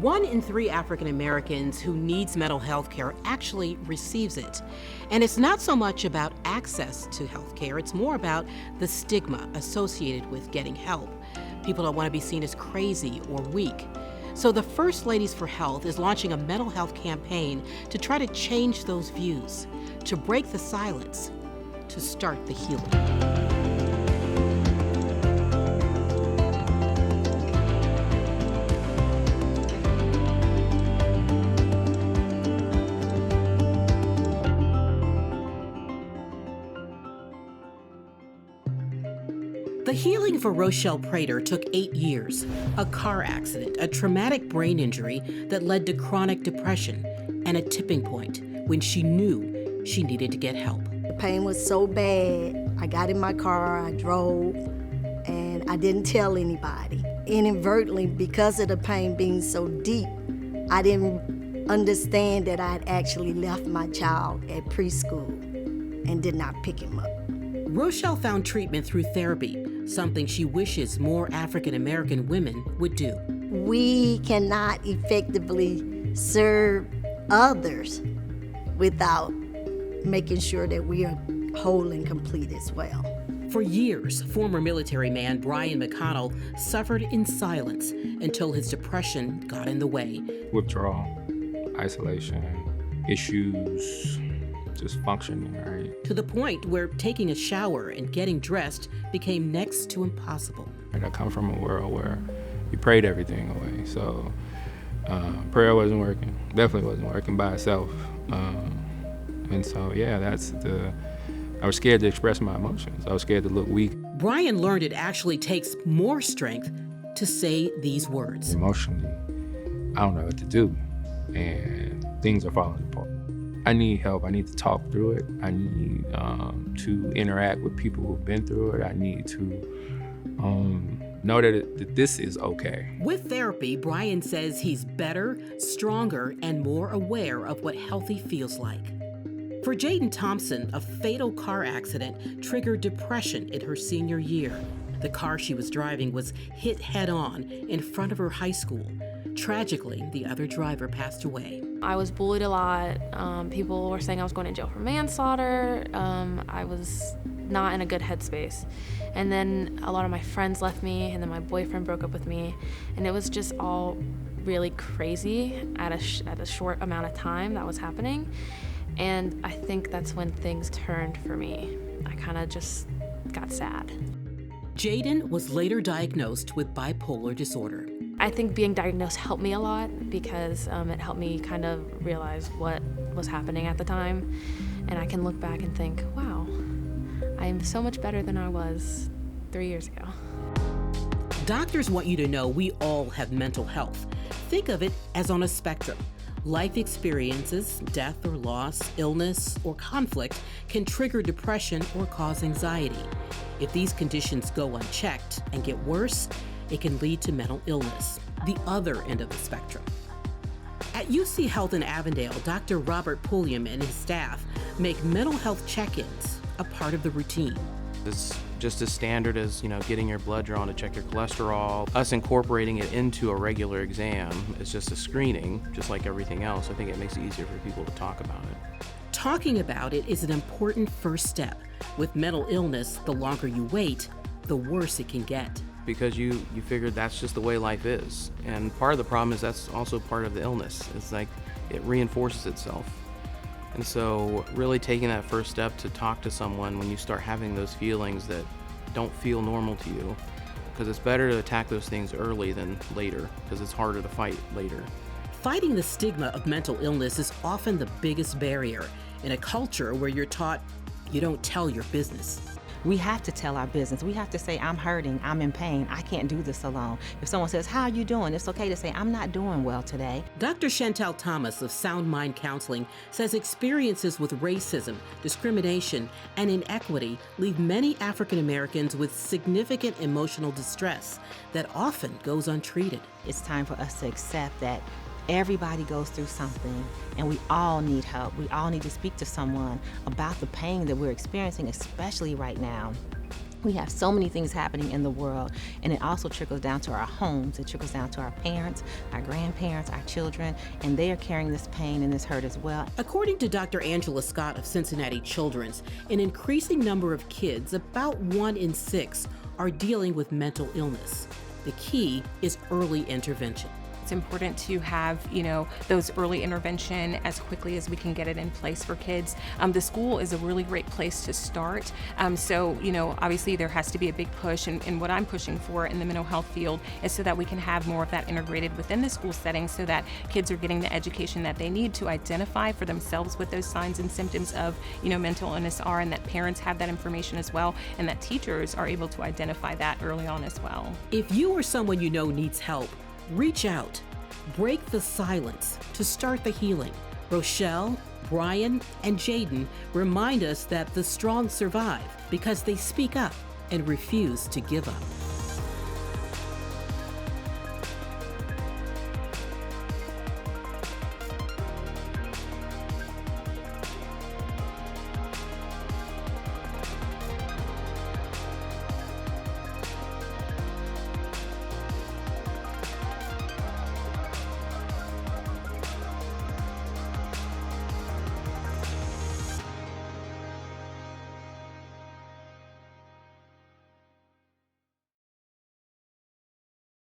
1 in 3 African Americans who needs mental health care actually receives it. And it's not so much about access to health care, it's more about the stigma associated with getting help. People don't want to be seen as crazy or weak. So the First Ladies for Health is launching a mental health campaign to try to change those views, to break the silence, to start the healing. The healing for Rochelle Prater took 8 years. A car accident, a traumatic brain injury that led to chronic depression, and a tipping point when she knew she needed to get help. The pain was so bad. I got in my car, I drove, and I didn't tell anybody. Inadvertently, because of the pain being so deep, I didn't understand that I had actually left my child at preschool and did not pick him up. Rochelle found treatment through therapy, something she wishes more African American women would do. We cannot effectively serve others without making sure that we are whole and complete as well. For years, former military man Brian McConnell suffered in silence until his depression got in the way. Withdrawal, isolation, issues, just functioning, right? To the point where taking a shower and getting dressed became next to impossible. And I come from a world where you prayed everything away, so prayer wasn't working, definitely wasn't working by itself. And so, yeah, I was scared to express my emotions. I was scared to look weak. Brian learned it actually takes more strength to say these words. Emotionally, I don't know what to do, and things are falling apart. I need help. I need to talk through it. I need to interact with people who've been through it. I need to know that this is okay. With therapy, Brian says he's better, stronger, and more aware of what healthy feels like. For Jaden Thompson, a fatal car accident triggered depression in her senior year. The car she was driving was hit head-on in front of her high school. Tragically, the other driver passed away. I was bullied a lot. People were saying I was going to jail for manslaughter. I was not in a good headspace. And then a lot of my friends left me, and then my boyfriend broke up with me. And it was just all really crazy at a short amount of time that was happening. And I think that's when things turned for me. I kind of just got sad. Jaden was later diagnosed with bipolar disorder. I think being diagnosed helped me a lot because it helped me kind of realize what was happening at the time. And I can look back and think, wow, I am so much better than I was 3 years ago. Doctors want you to know we all have mental health. Think of it as on a spectrum. Life experiences, death or loss, illness, or conflict can trigger depression or cause anxiety. If these conditions go unchecked and get worse, it can lead to mental illness, the other end of the spectrum. At UC Health in Avondale, Dr. Robert Pulliam and his staff make mental health check-ins a part of the routine. It's just as standard as, getting your blood drawn to check your cholesterol. Us incorporating it into a regular exam is just a screening, just like everything else. I think it makes it easier for people to talk about it. Talking about it is an important first step. With mental illness, the longer you wait, the worse it can get. Because you figure that's just the way life is. And part of the problem is that's also part of the illness. It's like it reinforces itself. And so really taking that first step to talk to someone when you start having those feelings that don't feel normal to you, because it's better to attack those things early than later, because it's harder to fight later. Fighting the stigma of mental illness is often the biggest barrier in a culture where you're taught you don't tell your business. We have to tell our business. We have to say, I'm hurting, I'm in pain, I can't do this alone. If someone says, how are you doing? It's okay to say, I'm not doing well today. Dr. Chantel Thomas of Sound Mind Counseling says experiences with racism, discrimination, and inequity leave many African Americans with significant emotional distress that often goes untreated. It's time for us to accept that everybody goes through something, and we all need help. We all need to speak to someone about the pain that we're experiencing, especially right now. We have so many things happening in the world, and it also trickles down to our homes. It trickles down to our parents, our grandparents, our children, and they are carrying this pain and this hurt as well. According to Dr. Angela Scott of Cincinnati Children's, an increasing number of kids, about 1 in 6, are dealing with mental illness. The key is early intervention. It's important to have, those early intervention as quickly as we can get it in place for kids. The school is a really great place to start. Obviously there has to be a big push, and what I'm pushing for in the mental health field is so that we can have more of that integrated within the school setting, so that kids are getting the education that they need to identify for themselves what those signs and symptoms of, mental illness are, and that parents have that information as well, and that teachers are able to identify that early on as well. If you or someone you know needs help, reach out. Break the silence to start the healing. Rochelle, Brian, and Jaden remind us that the strong survive because they speak up and refuse to give up.